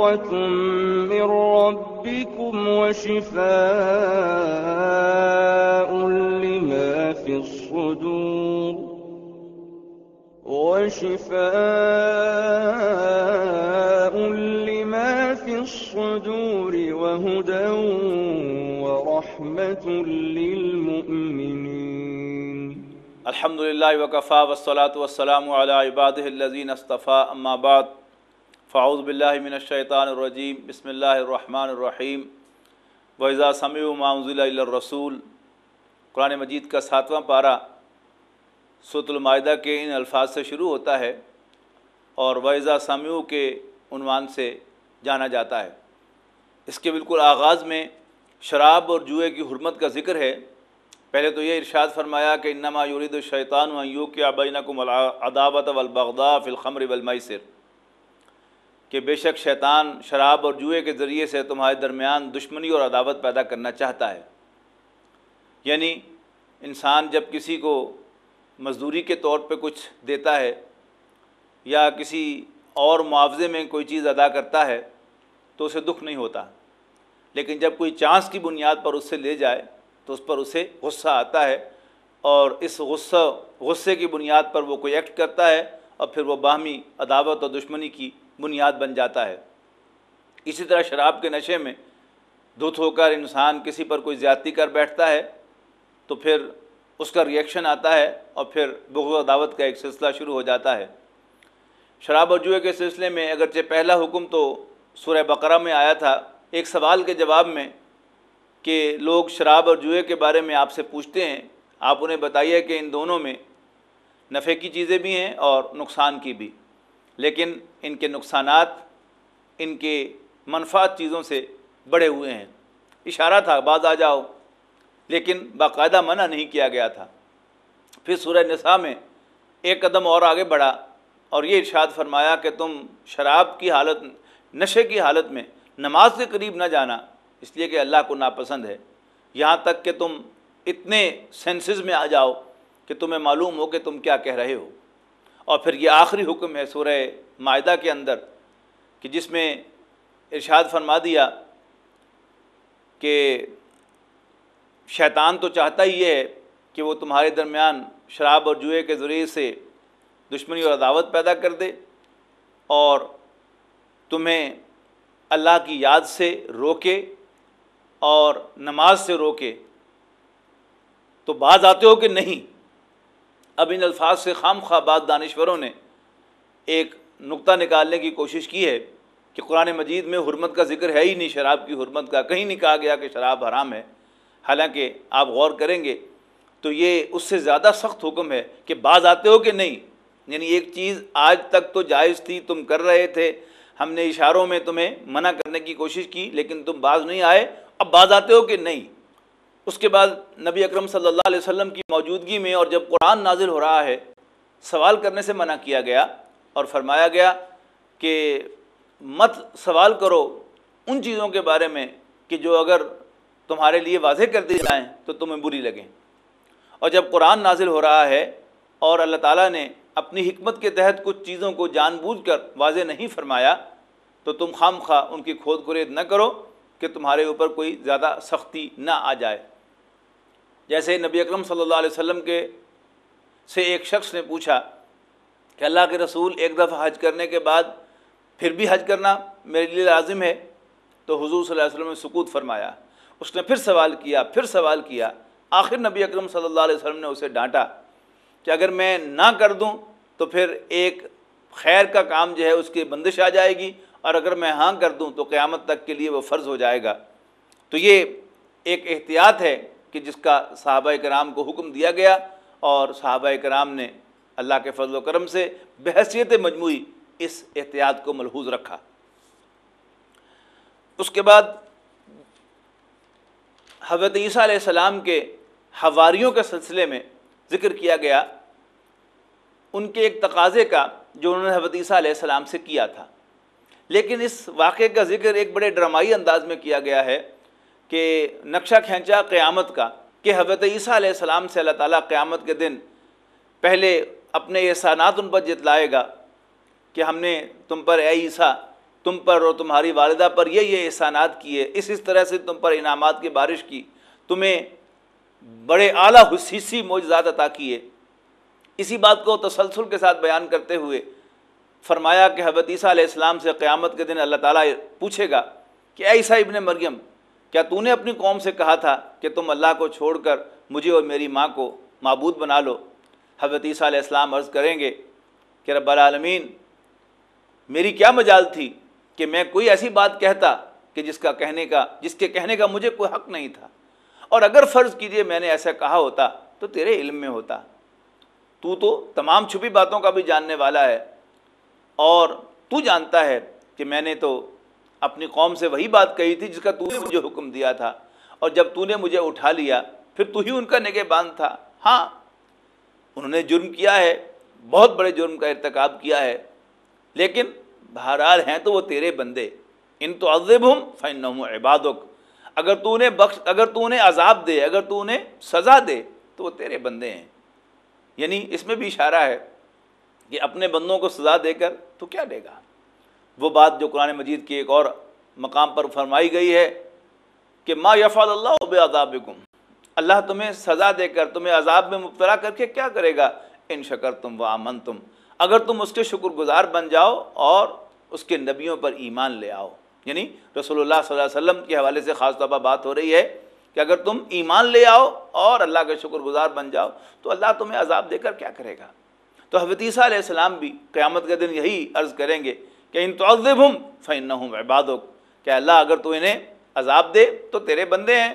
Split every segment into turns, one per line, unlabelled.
ورحمة من ربكم وشفاء لما في الصدور وهدى ورحمة للمؤمنين.
الحمد للہ وکفیٰ والصلاة والسلام علی عبادہ الذین اصطفیٰ، اما بعد فاعوذ باللہ من الشیطان الرجیم، بسم اللہ الرحمن الرحیم۔ وَإِذَا سَمِعُوا مَا أُنزِلَ إِلَى الرَّسُولِ، قرآن مجید کا 7واں پارہ سورۃ المائدہ کے ان الفاظ سے شروع ہوتا ہے اور وَإِذَا سَمِعُوا کے عنوان سے جانا جاتا ہے۔ اس کے بالکل آغاز میں شراب اور جوئے کی حرمت کا ذکر ہے۔ پہلے تو یہ ارشاد فرمایا کہ انما یرید الشیطان ان یوقع بینکم العداوۃ والبغضاء فی الخمر والمیسر، کہ بے شک شیطان شراب اور جوئے کے ذریعے سے تمہارے درمیان دشمنی اور عداوت پیدا کرنا چاہتا ہے۔ یعنی انسان جب کسی کو مزدوری کے طور پہ کچھ دیتا ہے یا کسی اور معاوضے میں کوئی چیز ادا کرتا ہے تو اسے دکھ نہیں ہوتا، لیکن جب کوئی چانس کی بنیاد پر اس سے لے جائے تو اس پر اسے غصہ آتا ہے، اور اس غصے کی بنیاد پر وہ کوئی ایکٹ کرتا ہے اور پھر وہ باہمی عداوت اور دشمنی کی بنیاد بن جاتا ہے۔ اسی طرح شراب کے نشے میں دھت ہو کر انسان کسی پر کوئی زیادتی کر بیٹھتا ہے تو پھر اس کا ریئیکشن آتا ہے اور پھر بغض و عداوت کا ایک سلسلہ شروع ہو جاتا ہے۔ شراب اور جوئے کے سلسلے میں اگرچہ پہلا حکم تو سورہ بقرہ میں آیا تھا ایک سوال کے جواب میں کہ لوگ شراب اور جوئے کے بارے میں آپ سے پوچھتے ہیں، آپ انہیں بتائیے کہ ان دونوں میں نفع کی چیزیں بھی ہیں اور نقصان کی بھی، لیکن ان کے نقصانات ان کے منفعت چیزوں سے بڑے ہوئے ہیں۔ اشارہ تھا باز آ جاؤ، لیکن باقاعدہ منع نہیں کیا گیا تھا۔ پھر سورہ نساء میں ایک قدم اور آگے بڑھا اور یہ ارشاد فرمایا کہ تم شراب کی حالت، نشے کی حالت میں نماز سے قریب نہ جانا، اس لیے کہ اللہ کو ناپسند ہے، یہاں تک کہ تم اتنے سینسز میں آ جاؤ کہ تمہیں معلوم ہو کہ تم کیا کہہ رہے ہو۔ اور پھر یہ آخری حکم ہے سورہ مائدہ کے اندر کہ جس میں ارشاد فرما دیا کہ شیطان تو چاہتا ہی یہ ہے کہ وہ تمہارے درمیان شراب اور جوئے کے ذریعے سے دشمنی اور عداوت پیدا کر دے اور تمہیں اللہ کی یاد سے روکے اور نماز سے روکے، تو باز آتے ہو کہ نہیں؟ اب ان الفاظ سے خام خواہ بعض دانشوروں نے ایک نقطہ نکالنے کی کوشش کی ہے کہ قرآن مجید میں حرمت کا ذکر ہے ہی نہیں، شراب کی حرمت کا کہیں نہیں کہا گیا کہ شراب حرام ہے۔ حالانکہ آپ غور کریں گے تو یہ اس سے زیادہ سخت حکم ہے کہ باز آتے ہو کہ نہیں، یعنی ایک چیز آج تک تو جائز تھی، تم کر رہے تھے، ہم نے اشاروں میں تمہیں منع کرنے کی کوشش کی لیکن تم باز نہیں آئے، اب باز آتے ہو کہ نہیں؟ اس کے بعد نبی اکرم صلی اللہ علیہ وسلم کی موجودگی میں اور جب قرآن نازل ہو رہا ہے سوال کرنے سے منع کیا گیا اور فرمایا گیا کہ مت سوال کرو ان چیزوں کے بارے میں کہ جو اگر تمہارے لیے واضح کر دی جائیں تو تمہیں بری لگیں۔ اور جب قرآن نازل ہو رہا ہے اور اللہ تعالیٰ نے اپنی حکمت کے تحت کچھ چیزوں کو جان بوجھ کر واضح نہیں فرمایا تو تم خام خواہ ان کی کھود کرید نہ کرو کہ تمہارے اوپر کوئی زیادہ سختی نہ آ جائے۔ جیسے نبی اکرم صلی اللہ علیہ وسلم سے ایک شخص نے پوچھا کہ اللہ کے رسول ایک دفعہ حج کرنے کے بعد پھر بھی حج کرنا میرے لیے لازم ہے؟ تو حضور صلی اللہ علیہ وسلم نے سکوت فرمایا۔ اس نے پھر سوال کیا، آخر نبی اکرم صلی اللہ علیہ وسلم نے اسے ڈانٹا کہ اگر میں نہ کر دوں تو پھر ایک خیر کا کام جو ہے اس کی بندش آ جائے گی، اور اگر میں ہاں کر دوں تو قیامت تک کے لیے وہ فرض ہو جائے گا۔ تو یہ ایک احتیاط ہے کہ جس کا صحابہ کرام کو حکم دیا گیا اور صحابہ کرام نے اللہ کے فضل و کرم سے بحیثیت مجموعی اس احتیاط کو ملحوظ رکھا۔ اس کے بعد حضرت عیسیٰ علیہ السلام کے حواریوں کے سلسلے میں ذکر کیا گیا ان کے ایک تقاضے کا جو انہوں نے حضرت عیسیٰ علیہ السلام سے کیا تھا، لیکن اس واقعے کا ذکر ایک بڑے ڈرامائی انداز میں کیا گیا ہے کہ نقشہ کھینچا قیامت کا کہ حضرت عیسیٰ علیہ السلام سے اللہ تعالیٰ قیامت کے دن پہلے اپنے احسانات ان پر جتلائے گا کہ ہم نے تم پر اے عیسیٰ تم پر اور تمہاری والدہ پر یہ احسانات کیے، اس طرح سے تم پر انعامات کی بارش کی، تمہیں بڑے اعلیٰ حسیسی معجزات عطا کیے۔ اسی بات کو تسلسل کے ساتھ بیان کرتے ہوئے فرمایا کہ حضرت عیسیٰ علیہ السلام سے قیامت کے دن اللہ تعالیٰ پوچھے گا کہ اے عیسیٰ ابن مریم، کیا تو نے اپنی قوم سے کہا تھا کہ تم اللہ کو چھوڑ کر مجھے اور میری ماں کو معبود بنا لو؟ حضرت عیسیٰ علیہ السلام عرض کریں گے کہ رب العالمین، میری کیا مجال تھی کہ میں کوئی ایسی بات کہتا کہ جس کے کہنے کا مجھے کوئی حق نہیں تھا، اور اگر فرض کیجئے میں نے ایسا کہا ہوتا تو تیرے علم میں ہوتا، تو تمام چھپی باتوں کا بھی جاننے والا ہے، اور تو جانتا ہے کہ میں نے تو اپنی قوم سے وہی بات کہی تھی جس کا تو نے مجھے حکم دیا تھا، اور جب تو نے مجھے اٹھا لیا پھر تو ہی ان کا نگہبان تھا۔ ہاں، انہوں نے جرم کیا ہے، بہت بڑے جرم کا ارتکاب کیا ہے، لیکن بہرحال ہیں تو وہ تیرے بندے۔ ان تعذبہم فإنہم عبادک، اگر تو انہیں عذاب دے، اگر تو انہیں سزا دے تو وہ تیرے بندے ہیں۔ یعنی اس میں بھی اشارہ ہے کہ اپنے بندوں کو سزا دے کر تو کیا دے گا۔ وہ بات جو قرآن مجید کے ایک اور مقام پر فرمائی گئی ہے کہ ما یفعل اللہ بعذابکم، اللہ تمہیں سزا دے کر، تمہیں عذاب میں مبتلا کر کے کیا کرے گا؟ ان شکرتم وآمنتم، اگر تم اس کے شکر گزار بن جاؤ اور اس کے نبیوں پر ایمان لے آؤ۔ یعنی رسول اللہ صلی اللہ علیہ وسلم کے حوالے سے خاص طور پر بات ہو رہی ہے کہ اگر تم ایمان لے آؤ اور اللہ کا شکر گزار بن جاؤ تو اللہ تمہیں عذاب دے کر کیا کرے گا۔ تو حضرت عیسیٰ علیہ السلام بھی قیامت کے دن یہی عرض کریں گے کہ ان تعذبہم فإنہم عبادک، کہ اللہ اگر تو انہیں عذاب دے تو تیرے بندے ہیں،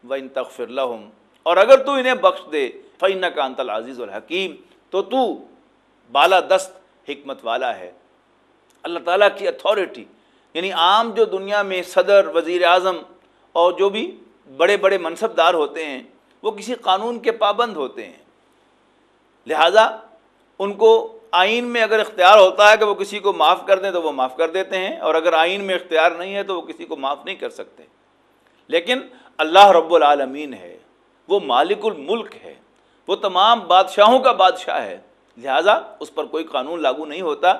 وَإِن تَغْفِرْ لَهُمْ، اور اگر تو انہیں بخش دے فإنک أنت العزیز الحکیم، تو بالا دست حکمت والا ہے۔ اللہ تعالیٰ کی اتھارٹی، یعنی عام جو دنیا میں صدر، وزیر اعظم اور جو بھی بڑے بڑے منصب دار ہوتے ہیں وہ کسی قانون کے پابند ہوتے ہیں، لہٰذا ان کو آئین میں اگر اختیار ہوتا ہے کہ وہ کسی کو معاف کر دیں تو وہ معاف کر دیتے ہیں، اور اگر آئین میں اختیار نہیں ہے تو وہ کسی کو معاف نہیں کر سکتے۔ لیکن اللہ رب العالمین ہے، وہ مالک الملک ہے، وہ تمام بادشاہوں کا بادشاہ ہے، لہٰذا اس پر کوئی قانون لاگو نہیں ہوتا۔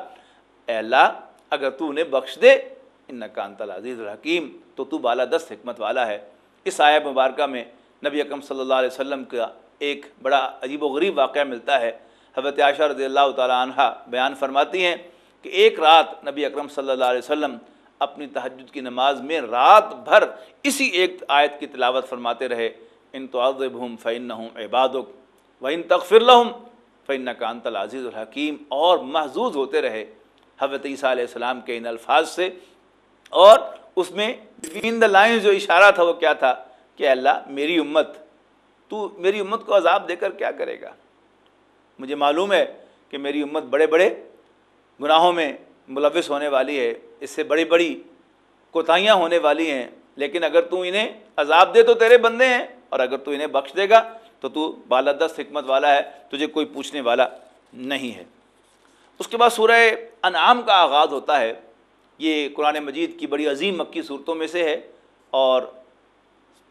اے اللہ اگر تو انہیں بخش دے انک انت العزیز الحکیم، تو بالا دست حکمت والا ہے۔ اس آیہ مبارکہ میں نبی اکرم صلی اللہ علیہ وسلم کا ایک بڑا عجیب و غریب واقعہ ملتا ہے۔ حضرت عائشہ رضی اللہ تعالیٰ عنہا بیان فرماتی ہیں کہ ایک رات نبی اکرم صلی اللہ علیہ وسلم اپنی تہجد کی نماز میں رات بھر اسی ایک آیت کی تلاوت فرماتے رہے، ان تعذبہم فإنہم عبادک وإن تغفر لہم فإنک انت العزیز الحکیم، اور محظوظ ہوتے رہے حضرت عیسیٰ علیہ السلام کے ان الفاظ سے۔ اور اس میں بٹوین دا لائنز جو اشارہ تھا وہ کیا تھا کہ اللہ میری امت، تو میری امت کو عذاب دے کر کیا کرے گا؟ مجھے معلوم ہے کہ میری امت بڑے بڑے گناہوں میں ملوث ہونے والی ہے، اس سے بڑی بڑی کوتاہیاں ہونے والی ہیں، لیکن اگر تو انہیں عذاب دے تو تیرے بندے ہیں، اور اگر تو انہیں بخش دے گا تو بالادست حکمت والا ہے، تجھے کوئی پوچھنے والا نہیں ہے۔ اس کے بعد سورہ انعام کا آغاز ہوتا ہے۔ یہ قرآن مجید کی بڑی عظیم مکی صورتوں میں سے ہے، اور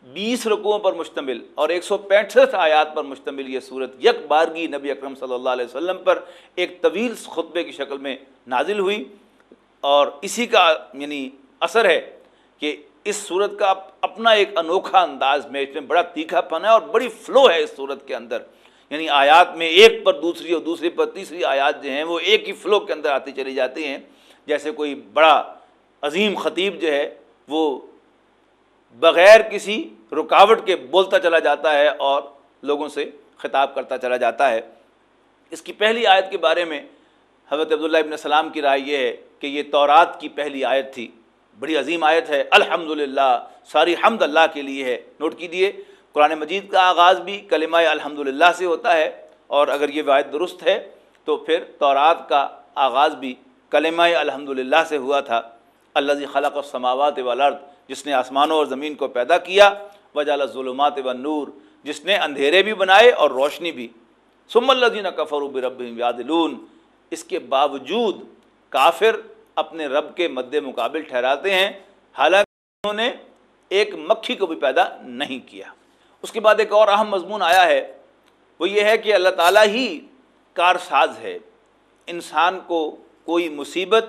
20 رکوعوں پر مشتمل اور 165 آیات پر مشتمل یہ صورت یک بارگی نبی اکرم صلی اللہ علیہ وسلم پر ایک طویل خطبے کی شکل میں نازل ہوئی، اور اسی کا یعنی اثر ہے کہ اس صورت کا اپنا ایک انوکھا انداز میں، اس میں بڑا تیکھا پن ہے اور بڑی فلو ہے اس صورت کے اندر، یعنی آیات میں ایک پر دوسری اور دوسری پر تیسری آیات جو ہیں وہ ایک ہی فلو کے اندر آتی چلی جاتی ہیں، جیسے کوئی بڑا عظیم خطیب جو ہے وہ بغیر کسی رکاوٹ کے بولتا چلا جاتا ہے اور لوگوں سے خطاب کرتا چلا جاتا ہے۔ اس کی پہلی آیت کے بارے میں حضرت عبداللہ ابن سلام کی رائے یہ ہے کہ یہ تورات کی پہلی آیت تھی، بڑی عظیم آیت ہے، الحمدللہ، ساری حمد اللہ کے لیے ہے۔ نوٹ کیجئے قرآن مجید کا آغاز بھی کلمہ الحمدللہ سے ہوتا ہے، اور اگر یہ روایت درست ہے تو پھر تورات کا آغاز بھی کلمہ الحمدللہ سے ہوا تھا۔ الذی خلق السماوات والارض، جس نے آسمانوں اور زمین کو پیدا کیا، وجعل الظلمات والنور، جس نے اندھیرے بھی بنائے اور روشنی بھی، ثم الذین کفروا بربہم یعدلون، اس کے باوجود کافر اپنے رب کے مد مقابل ٹھہراتے ہیں، حالانکہ انہوں نے ایک مکھی کو بھی پیدا نہیں کیا۔ اس کے بعد ایک اور اہم مضمون آیا ہے، وہ یہ ہے کہ اللہ تعالیٰ ہی کارساز ہے، انسان کو کوئی مصیبت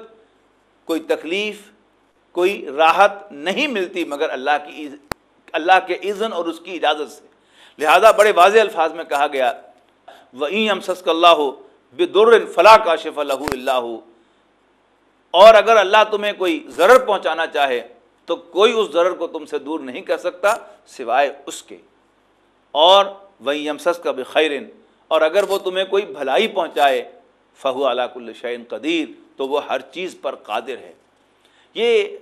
کوئی تکلیف، کوئی راحت نہیں ملتی مگر اللہ کے اذن اور اس کی اجازت سے۔ لہذا بڑے واضح الفاظ میں کہا گیا وَإِن يَمْسَسْكَ اللَّهُ بِضُرٍّ فَلَا كَاشِفَ لَهُ إِلَّا هُوَ، اور اگر اللہ تمہیں کوئی ضرر پہنچانا چاہے تو کوئی اس ضرر کو تم سے دور نہیں کر سکتا سوائے اس کے، اور وَإِن يَمْسَسْكَ بِخَيْرٍ، اور اگر وہ تمہیں کوئی بھلائی پہنچائے فَهُوَ عَلَى كُلِّ شَيْءٍ قَدِيرٌ، تو وہ ہر چیز پر قادر ہے۔ یہ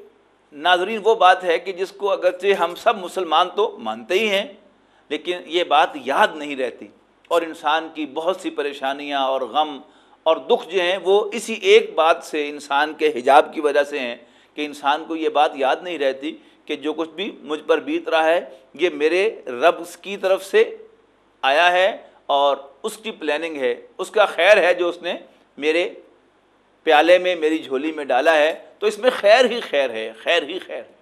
ناظرین وہ بات ہے کہ جس کو اگرچہ ہم سب مسلمان تو مانتے ہی ہیں، لیکن یہ بات یاد نہیں رہتی، اور انسان کی بہت سی پریشانیاں اور غم اور دکھ جو ہیں وہ اسی ایک بات سے، انسان کے حجاب کی وجہ سے ہیں کہ انسان کو یہ بات یاد نہیں رہتی کہ جو کچھ بھی مجھ پر بیت رہا ہے یہ میرے رب کی طرف سے آیا ہے اور اس کی پلاننگ ہے، اس کا خیر ہے جو اس نے میرے پیالے میں، میری جھولی میں ڈالا ہے، تو اس میں خیر ہی خیر ہے، خیر ہی خیر ہے۔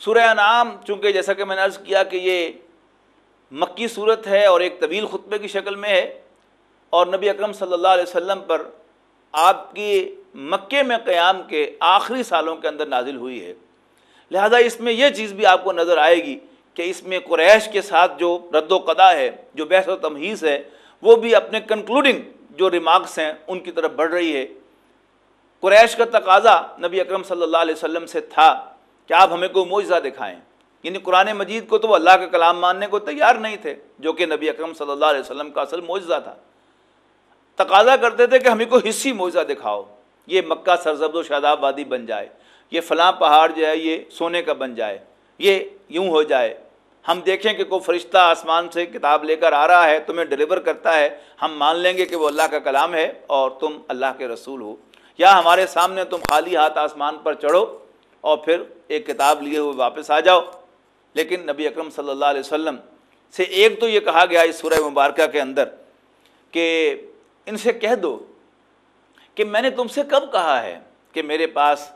سورہ انعام چونکہ جیسا کہ میں نے عرض کیا کہ یہ مکی صورت ہے اور ایک طویل خطبے کی شکل میں ہے، اور نبی اکرم صلی اللہ علیہ وسلم پر آپ کی مکے میں قیام کے آخری سالوں کے اندر نازل ہوئی ہے، لہذا اس میں یہ چیز بھی آپ کو نظر آئے گی کہ اس میں قریش کے ساتھ جو رد و قضا ہے، جو بحث و تمہیز ہے، وہ بھی اپنے کنکلوڈنگ جو ریمارکس ہیں ان کی طرف بڑھ رہی ہے۔ قریش کا تقاضا نبی اکرم صلی اللہ علیہ وسلم سے تھا کہ آپ ہمیں کوئی معجزہ دکھائیں، یعنی قرآن مجید کو تو وہ اللہ کا کلام ماننے کو تیار نہیں تھے، جو کہ نبی اکرم صلی اللہ علیہ وسلم کا اصل معجزہ تھا۔ تقاضا کرتے تھے کہ ہمیں کوئی حصی معجزہ دکھاؤ، یہ مکہ سرسبز و شاداب وادی بن جائے، یہ فلاں پہاڑ جو ہے یہ سونے کا بن جائے، یہ یوں ہو جائے، ہم دیکھیں کہ کوئی فرشتہ آسمان سے کتاب لے کر آ رہا ہے، تمہیں ڈیلیور کرتا ہے، ہم مان لیں گے کہ وہ اللہ کا کلام ہے اور تم اللہ کے رسول ہو، یا ہمارے سامنے تم خالی ہاتھ آسمان پر چڑھو اور پھر ایک کتاب لیے ہوئے واپس آ جاؤ۔ لیکن نبی اکرم صلی اللہ علیہ وسلم سے ایک تو یہ کہا گیا اس سورہ مبارکہ کے اندر کہ ان سے کہہ دو کہ میں نے تم سے کب کہا ہے کہ میرے پاس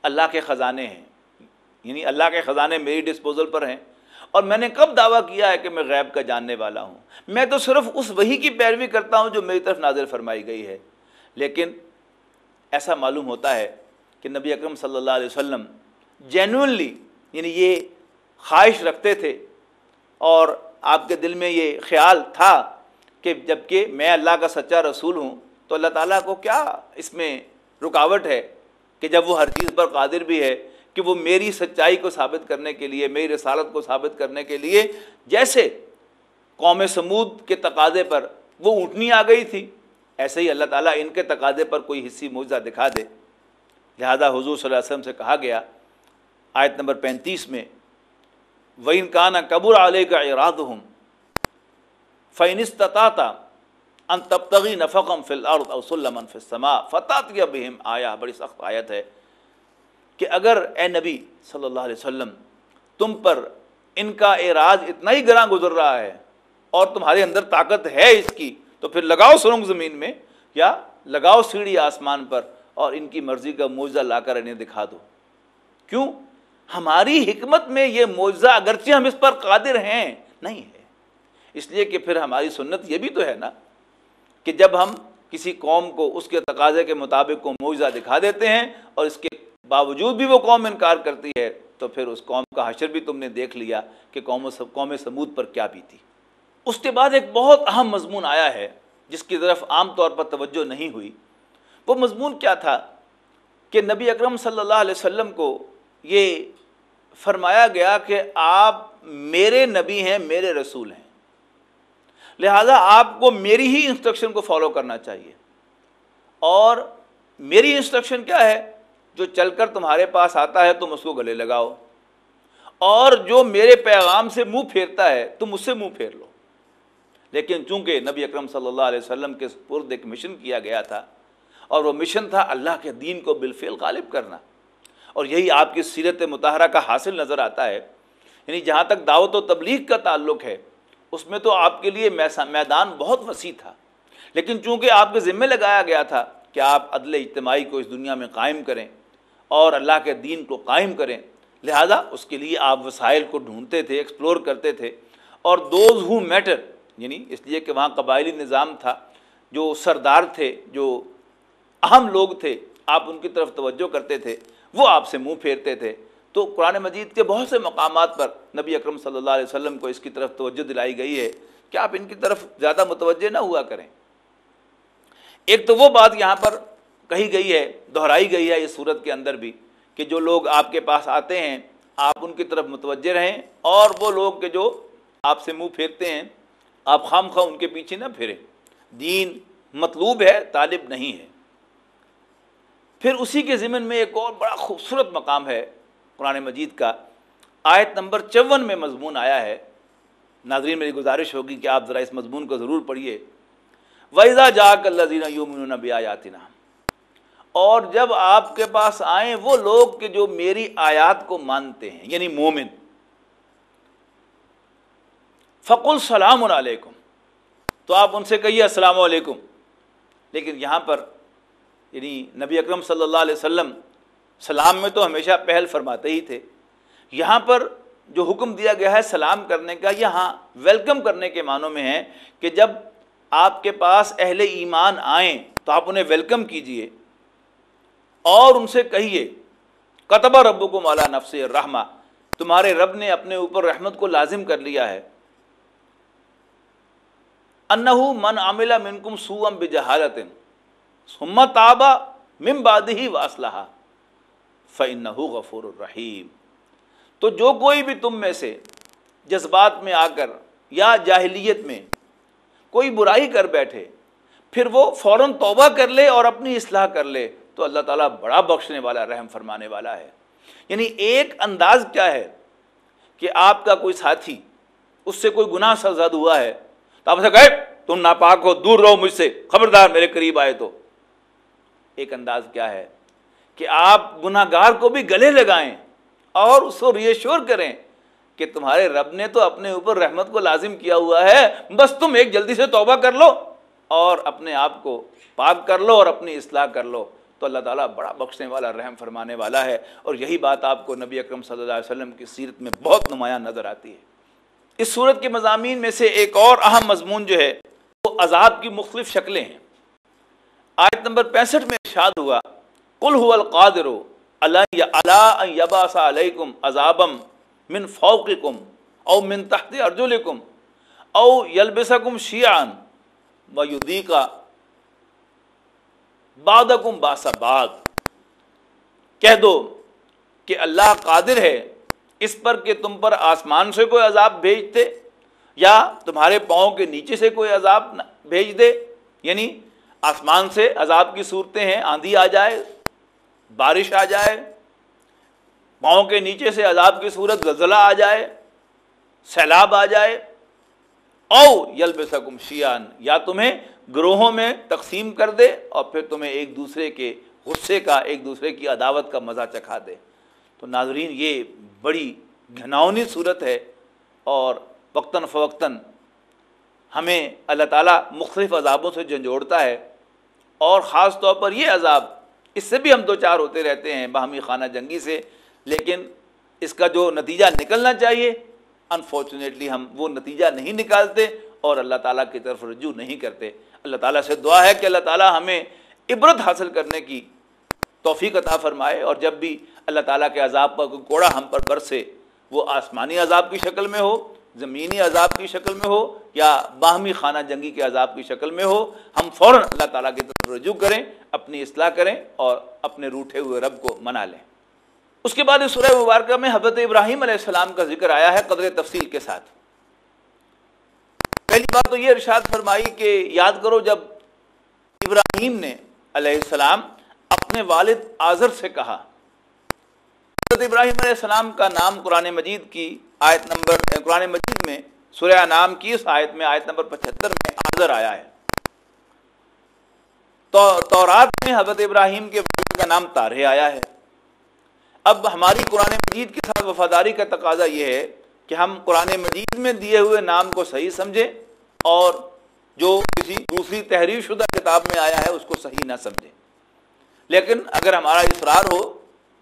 اللہ کے خزانے ہیں، یعنی اللہ کے خزانے میری ڈسپوزل پر ہیں، اور میں نے کب دعویٰ کیا ہے کہ میں غیب کا جاننے والا ہوں؟ میں تو صرف اس وحی کی پیروی کرتا ہوں جو میری طرف نازل فرمائی گئی ہے۔ لیکن ایسا معلوم ہوتا ہے کہ نبی اکرم صلی اللہ علیہ وسلم جینوئنلی، یعنی یہ خواہش رکھتے تھے اور آپ کے دل میں یہ خیال تھا کہ جب کہ میں اللہ کا سچا رسول ہوں تو اللہ تعالیٰ کو کیا اس میں رکاوٹ ہے کہ جب وہ ہر چیز پر قادر بھی ہے کہ وہ میری سچائی کو ثابت کرنے کے لیے، میری رسالت کو ثابت کرنے کے لیے، جیسے قوم سمود کے تقاضے پر وہ اونٹنی آ گئی تھی، ایسے ہی اللہ تعالیٰ ان کے تقاضے پر کوئی حصی معجزہ دکھا دے۔ لہذا حضور صلی اللہ علیہ وسلم سے کہا گیا آیت نمبر 35 میں وَإِن كَانَ كَبُرَ عَلَيْكَ إِعْرَاضُهُمْ فَإِنِ اسْتَطَعْتَ أَن تَبْتَغِي نَفَقًا فِي الْأَرْضِ أَوْ سُلَّمًا فِي السَّمَاءِ فَتَأْتِيَ بِهِمْ آیہ، بڑی سخت آیت ہے کہ اگر اے نبی صلی اللہ علیہ وسلم تم پر ان کا اعراض اتنا ہی گراں گزر رہا ہے اور تمہارے اندر طاقت ہے اس کی، تو پھر لگاؤ سرنگ زمین میں یا لگاؤ سیڑھی آسمان پر اور ان کی مرضی کا معجزہ لا کر انہیں دکھا دو۔ کیوں؟ ہماری حکمت میں یہ معجزہ اگرچہ ہم اس پر قادر ہیں نہیں ہے، اس لیے کہ پھر ہماری سنت یہ بھی تو ہے نا کہ جب ہم کسی قوم کو اس کے تقاضے کے مطابق کو معجزہ دکھا دیتے ہیں اور اس کے باوجود بھی وہ قوم انکار کرتی ہے تو پھر اس قوم کا حشر بھی تم نے دیکھ لیا کہ قوم سمود پر کیا بیتی۔ اس کے بعد ایک بہت اہم مضمون آیا ہے جس کی طرف عام طور پر توجہ نہیں ہوئی۔ وہ مضمون کیا تھا کہ نبی اکرم صلی اللہ علیہ وسلم کو یہ فرمایا گیا کہ آپ میرے نبی ہیں، میرے رسول ہیں، لہذا آپ کو میری ہی انسٹرکشن کو فالو کرنا چاہیے، اور میری انسٹرکشن کیا ہے؟ جو چل کر تمہارے پاس آتا ہے تم اس کو گلے لگاؤ، اور جو میرے پیغام سے منہ پھیرتا ہے تم اس سے منہ پھیر لو۔ لیکن چونکہ نبی اکرم صلی اللہ علیہ وسلم کے سپرد ایک مشن کیا گیا تھا، اور وہ مشن تھا اللہ کے دین کو بالفعل غالب کرنا، اور یہی آپ کی سیرت مطہرہ کا حاصل نظر آتا ہے۔ یعنی جہاں تک دعوت و تبلیغ کا تعلق ہے اس میں تو آپ کے لیے میدان بہت وسیع تھا، لیکن چونکہ آپ کے ذمہ لگایا گیا تھا کہ آپ عدل اجتماعی کو اس دنیا میں قائم کریں اور اللہ کے دین کو قائم کریں، لہذا اس کے لیے آپ وسائل کو ڈھونڈتے تھے، ایکسپلور کرتے تھے، اور دوز ہو میٹر، یعنی اس لیے کہ وہاں قبائلی نظام تھا، جو سردار تھے، جو اہم لوگ تھے، آپ ان کی طرف توجہ کرتے تھے، وہ آپ سے منہ پھیرتے تھے۔ تو قرآن مجید کے بہت سے مقامات پر نبی اکرم صلی اللہ علیہ وسلم کو اس کی طرف توجہ دلائی گئی ہے کہ آپ ان کی طرف زیادہ متوجہ نہ ہوا کریں۔ ایک تو وہ بات یہاں پر کہی گئی ہے، دہرائی گئی ہے اس صورت کے اندر بھی، کہ جو لوگ آپ کے پاس آتے ہیں آپ ان کی طرف متوجہ رہیں، اور وہ لوگ کہ جو آپ سے منہ پھیرتے ہیں آپ خام خواہ ان کے پیچھے نہ پھریں۔ دین مطلوب ہے، طالب نہیں ہے۔ پھر اسی کے ضمن میں ایک اور بڑا خوبصورت مقام ہے قرآن مجید کا، آیت نمبر 54 میں مضمون آیا ہے۔ ناظرین میری گزارش ہوگی کہ آپ ذرا اس مضمون کو ضرور پڑھیے۔ وَإِذَا جَاءَكَ الَّذِينَ يُؤْمِنُونَ بِآيَاتِنَا، اور جب آپ کے پاس آئیں وہ لوگ کہ جو میری آیات کو مانتے ہیں، یعنی مومن، فَقُلْ سَلَامٌ عَلَيْكُمْ، تو آپ ان سے کہیے السلام علیکم۔ لیکن یہاں پر یعنی نبی اکرم صلی اللہ علیہ وسلم سلام میں تو ہمیشہ پہل فرماتے ہی تھے، یہاں پر جو حکم دیا گیا ہے سلام کرنے کا، یہاں ویلکم کرنے کے معنوں میں ہے کہ جب آپ کے پاس اہل ایمان آئیں تو آپ انہیں ویلکم کیجئے اور ان سے کہیے کتب ربکم علی نفسہ الرحمہ، تمہارے رب نے اپنے اوپر رحمت کو لازم کر لیا ہے، انہ من عمل منکم سوءا بجہالۃ ثم تاب من بعدہ واصلح فانہ غفور الرحیم۔ تو جو کوئی بھی تم میں سے جذبات میں آ کر یا جاہلیت میں کوئی برائی کر بیٹھے پھر وہ فوراً توبہ کر لے اور اپنی اصلاح کر لے تو اللہ تعالیٰ بڑا بخشنے والا، رحم فرمانے والا ہے۔ یعنی ایک انداز کیا ہے کہ آپ کا کوئی ساتھی اس سے کوئی گناہ سرزد ہوا ہے تو آپ سے کہے تم ناپاک ہو، دور رہو مجھ سے، خبردار میرے قریب آئے تو۔ ایک انداز کیا ہے کہ آپ گناہ گار کو بھی گلے لگائیں اور اس کو ریئشور کریں کہ تمہارے رب نے تو اپنے اوپر رحمت کو لازم کیا ہوا ہے، بس تم ایک جلدی سے توبہ کر لو اور اپنے آپ کو پاک کر لو اور اپنی اصلاح کر لو، تو اللہ تعالیٰ بڑا بخشنے والا، رحم فرمانے والا ہے۔ اور یہی بات آپ کو نبی اکرم صلی اللہ علیہ وسلم کی سیرت میں بہت نمایاں نظر آتی ہے۔ اس صورت کے مضامین میں سے ایک اور اہم مضمون جو ہے وہ عذاب کی مختلف شکلیں ہیں۔ آیت نمبر 65 میں ارشاد ہوا قل هو القادر علی ان یبعث علیکم عذابا من فوقکم او من تحت ارجلکم او یلبسکم شیعا ویذیق بعضکم باس بعض، کہہ دو کہ اللہ قادر ہے اس پر کہ تم پر آسمان سے کوئی عذاب بھیج دے یا تمہارے پاؤں کے نیچے سے کوئی عذاب بھیج دے، یعنی آسمان سے عذاب کی صورتیں ہیں، آندھی آ جائے، بارش آ جائے، پاؤں کے نیچے سے عذاب کی صورت زلزلہ آ جائے، سیلاب آ جائے، او یلبسکم شیعاً، یا تمہیں گروہوں میں تقسیم کر دے اور پھر تمہیں ایک دوسرے کے غصے کا، ایک دوسرے کی عداوت کا مزہ چکھا دے۔ تو ناظرین یہ بڑی گھناؤنی صورت ہے اور وقتاً فوقتاً ہمیں اللہ تعالیٰ مختلف عذابوں سے جھنجھوڑتا ہے، اور خاص طور پر یہ عذاب، اس سے بھی ہم دوچار ہوتے رہتے ہیں باہمی خانہ جنگی سے، لیکن اس کا جو نتیجہ نکلنا چاہیے انفارچونیٹلی ہم وہ نتیجہ نہیں نکالتے اور اللہ تعالیٰ کی طرف رجوع نہیں کرتے۔ اللہ تعالیٰ سے دعا ہے کہ اللہ تعالیٰ ہمیں عبرت حاصل کرنے کی توفیق عطا فرمائے، اور جب بھی اللہ تعالیٰ کے عذاب کا کوئی کوڑا ہم پر برسے، وہ آسمانی عذاب کی شکل میں ہو، زمینی عذاب کی شکل میں ہو یا باہمی خانہ جنگی کے عذاب کی شکل میں ہو، ہم فوراً اللہ تعالیٰ کی طرف رجوع کریں، اپنی اصلاح کریں اور اپنے روٹھے ہوئے رب کو منا لیں۔ اس کے بعد اس سورہ مبارکہ میں حضرت ابراہیم علیہ السلام کا ذکر آیا ہے قدر تفصیل کے ساتھ۔ پہلی بات تو یہ ارشاد فرمائی کہ یاد کرو جب ابراہیم نے علیہ السلام اپنے والد آزر سے کہا۔ حضرت ابراہیم علیہ السلام کا نام قرآن مجید کی قرآن مجید میں سورہ انعام کی اس آیت میں آیت نمبر 75 میں آزر آیا ہے۔ تورات میں حضرت ابراہیم کے والد کا نام تارہ آیا ہے۔ اب ہماری قرآن مجید کے ساتھ وفاداری کا تقاضا یہ ہے کہ ہم قرآن مجید میں دیے ہوئے نام کو صحیح سمجھیں اور جو کسی دوسری تحریر شدہ کتاب میں آیا ہے اس کو صحیح نہ سمجھیں۔ لیکن اگر ہمارا اصرار ہو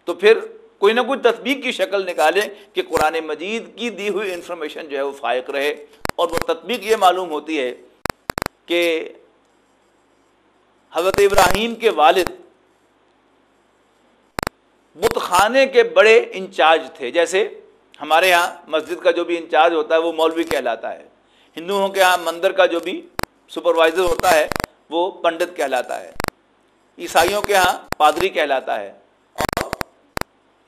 تو پھر کوئی نہ کوئی تطبیق کی شکل نکالیں کہ قرآن مجید کی دی ہوئی انفارمیشن جو ہے وہ فائق رہے، اور وہ تطبیق یہ معلوم ہوتی ہے کہ حضرت ابراہیم کے والد خانے کے بڑے انچارج تھے. جیسے ہمارے ہاں مسجد کا جو بھی انچارج ہوتا ہے وہ مولوی کہلاتا ہے, ہندوؤں کے ہاں مندر کا جو بھی سپروائزر ہوتا ہے وہ پنڈت کہلاتا ہے, عیسائیوں کے ہاں پادری کہلاتا ہے, اور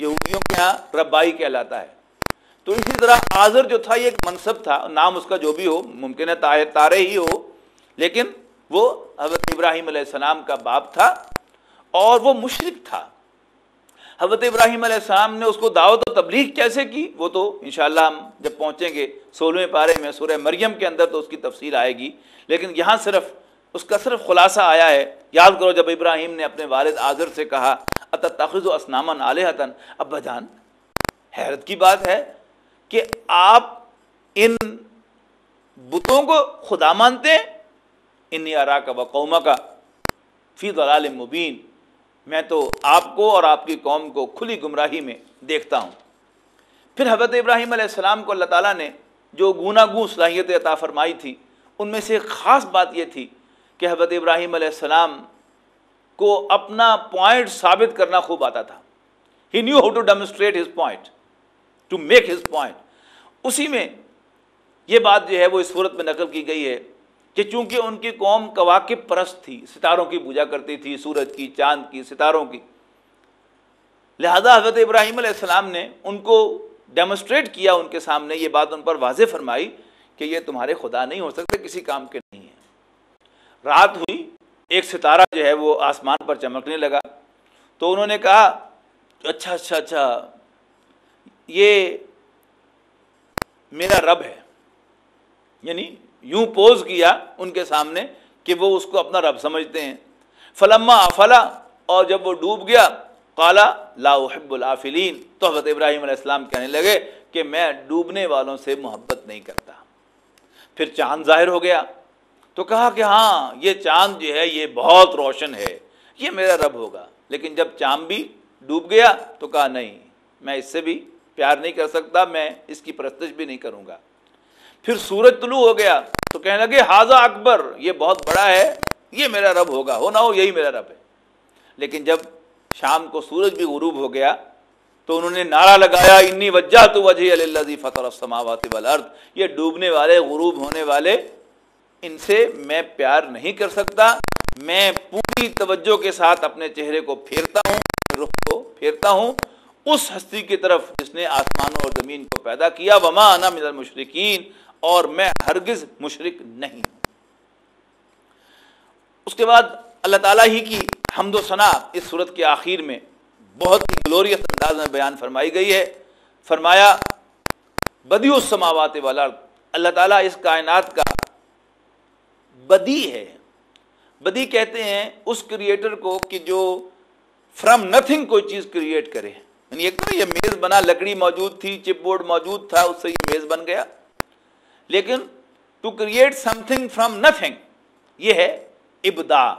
یہودیوں کے ہاں ربائی کہلاتا ہے. تو اسی طرح آزر جو تھا یہ ایک منصب تھا, نام اس کا جو بھی ہو, ممکن ہے تارے ہی ہو, لیکن وہ حضرت ابراہیم علیہ السلام کا باپ تھا اور وہ مشرک تھا. حضرت ابراہیم علیہ السلام نے اس کو دعوت و تبلیغ کیسے کی وہ تو انشاءاللہ ہم جب پہنچیں گے 16ویں پارے میں سورہ مریم کے اندر تو اس کی تفصیل آئے گی, لیکن یہاں صرف اس کا خلاصہ آیا ہے. یاد کرو جب ابراہیم نے اپنے والد آزر سے کہا اتتخذ اصناما آلہۃ, ابا جان حیرت کی بات ہے کہ آپ ان بتوں کو خدا مانتے ہیں. انی اراک و قومک فی ضلال مبین, میں تو آپ کو اور آپ کی قوم کو کھلی گمراہی میں دیکھتا ہوں. پھر حضرت ابراہیم علیہ السلام کو اللہ تعالیٰ نے جو گوناگوں صلاحیتیں عطا فرمائی تھی ان میں سے ایک خاص بات یہ تھی کہ حضرت ابراہیم علیہ السلام کو اپنا پوائنٹ ثابت کرنا خوب آتا تھا. He knew how to demonstrate his point, to make his point. اسی میں یہ بات جو ہے وہ اس صورت میں نقل کی گئی ہے کہ چونکہ ان کی قوم کواکب پرست تھی, ستاروں کی پوجا کرتی تھی, سورج کی, چاند کی, ستاروں کی, لہذا حضرت ابراہیم علیہ السلام نے ان کو ڈیمونسٹریٹ کیا, ان کے سامنے یہ بات ان پر واضح فرمائی کہ یہ تمہارے خدا نہیں ہو سکتے, کسی کام کے نہیں ہیں. رات ہوئی, ایک ستارہ جو ہے وہ آسمان پر چمکنے لگا, تو انہوں نے کہا اچھا یہ میرا رب ہے, یعنی یوں پوز کیا ان کے سامنے کہ وہ اس کو اپنا رب سمجھتے ہیں. فلما افلا, اور جب وہ ڈوب گیا, قالا لا احب الافلین, تو حضرت ابراہیم علیہ السلام کہنے لگے کہ میں ڈوبنے والوں سے محبت نہیں کرتا. پھر چاند ظاہر ہو گیا تو کہا کہ ہاں یہ چاند جو ہے یہ بہت روشن ہے, یہ میرا رب ہوگا. لیکن جب چاند بھی ڈوب گیا تو کہا نہیں, میں اس سے بھی پیار نہیں کر سکتا, میں اس کی پرستش بھی نہیں کروں گا. پھر سورج طلوع ہو گیا تو کہنے لگے ھذا اکبر, یہ بہت بڑا ہے, یہ میرا رب ہوگا, ہو نہ ہو یہی میرا رب ہے. لیکن جب شام کو سورج بھی غروب ہو گیا تو انہوں نے نعرہ لگایا انی وجہت وجہی للذی فطر السماوات والارض, یہ ڈوبنے والے, غروب ہونے والے, ان سے میں پیار نہیں کر سکتا, میں پوری توجہ کے ساتھ اپنے چہرے کو پھیرتا ہوں, رخ کو پھیرتا ہوں اس ہستی کی طرف جس نے آسمانوں اور زمین کو پیدا کیا. وما انا من المشرکین, اور میں ہرگز مشرک نہیں. اس کے بعد اللہ تعالیٰ ہی کی حمد و ثنا اس صورت کے آخر میں بہت ہی گلوریس انداز میں بیان فرمائی گئی ہے. فرمایا بدیع السماوات والارض, اللہ تعالیٰ اس کائنات کا بدیع ہے. بدیع کہتے ہیں اس کریٹر کو کہ جو فرام نتھنگ کوئی چیز کریٹ کرے, یعنی ایک تو یہ میز بنا, لکڑی موجود تھی, چپ بورڈ موجود تھا, اس سے یہ میز بن گیا, لیکن to create something from nothing یہ ہے ابداع.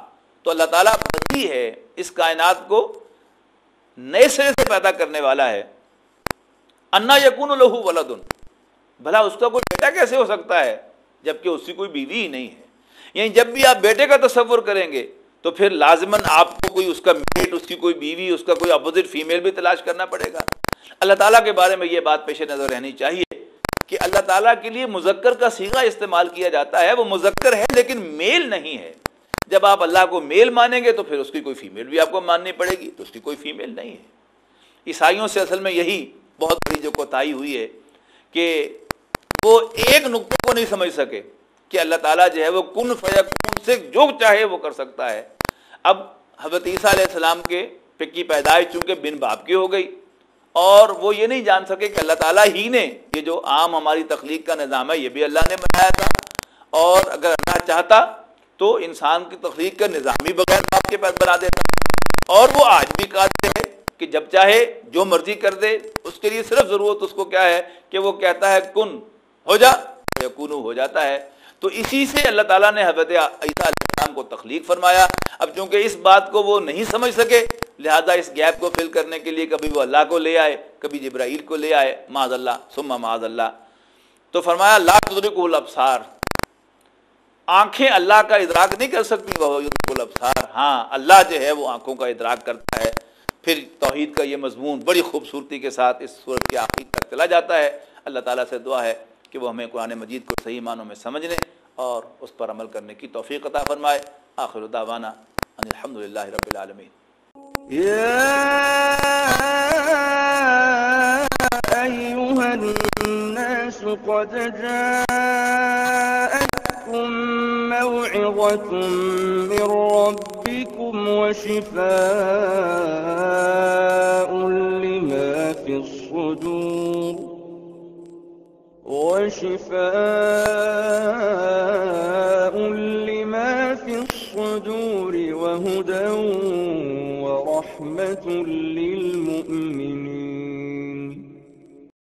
تو اللہ تعالیٰ بدیع ہے, اس کائنات کو نئے سرے سے پیدا کرنے والا ہے. انا یکون لہ ولد, بھلا اس کا کوئی بیٹا کیسے ہو سکتا ہے جبکہ اس کی کوئی بیوی ہی نہیں ہے. یعنی جب بھی آپ بیٹے کا تصور کریں گے تو پھر لازماً آپ کو کوئی اس کا میٹ, اس کی کوئی بیوی, اس کا کوئی اپوزٹ فیمیل بھی تلاش کرنا پڑے گا. اللہ تعالیٰ کے بارے میں یہ بات پیش نظر رہنی چاہیے کہ اللہ تعالیٰ کے لیے مذکر کا صیغہ استعمال کیا جاتا ہے, وہ مذکر ہے لیکن میل نہیں ہے. جب آپ اللہ کو میل مانیں گے تو پھر اس کی کوئی فیمیل بھی آپ کو ماننی پڑے گی, تو اس کی کوئی فیمیل نہیں ہے. عیسائیوں سے اصل میں یہی بہت بڑی جو کوتاہی ہوئی ہے کہ وہ ایک نقطے کو نہیں سمجھ سکے کہ اللہ تعالیٰ جو ہے وہ کن فیکون سے جو چاہے وہ کر سکتا ہے. اب حضرت عیسیٰ علیہ السلام کے کی پیدائش چونکہ بن باپ کی ہو گئی, اور وہ یہ نہیں جان سکے کہ اللہ تعالیٰ ہی نے یہ جو عام ہماری تخلیق کا نظام ہے یہ بھی اللہ نے بنایا تھا, اور اگر اللہ چاہتا تو انسان کی تخلیق کا نظام ہی بغیر باپ کے بنا دیتا. اور وہ آج بھی قادر ہے کہ جب چاہے جو مرضی کر دے, اس کے لیے صرف ضرورت اس کو کیا ہے کہ وہ کہتا ہے کن ہو جا, یکون ہو جاتا ہے. تو اسی سے اللہ تعالیٰ نے حضرت عیسیٰ علیہ السلام کو تخلیق فرمایا. اب چونکہ اس بات کو وہ نہیں سمجھ سکے, لہذا اس گیپ کو فل کرنے کے لیے کبھی وہ اللہ کو لے آئے, کبھی جبرائیل کو لے آئے, معاذ اللہ ثم معاذ اللہ. تو فرمایا لا تدرکہ الابصار, آنکھیں اللہ کا ادراک نہیں کر سکتی, وہ یدرک الابصار, ہاں اللہ جو ہے وہ آنکھوں کا ادراک کرتا ہے. پھر توحید کا یہ مضمون بڑی خوبصورتی کے ساتھ اس سورت کی آخر تک چلا جاتا ہے۔ اللہ تعالیٰ سے دعا ہے کہ وہ ہمیں قرآن مجید کو صحیح معنوں میں سمجھنے اور اس پر عمل کرنے کی توفیق عطا فرمائے۔ آخر دعوانا ان الحمدللہ رب العالمین۔
يا أيها الناس قد جاءتكم موعظة من ربكم وشفاء لما في الصدور وهدى ورحمة للمؤمنين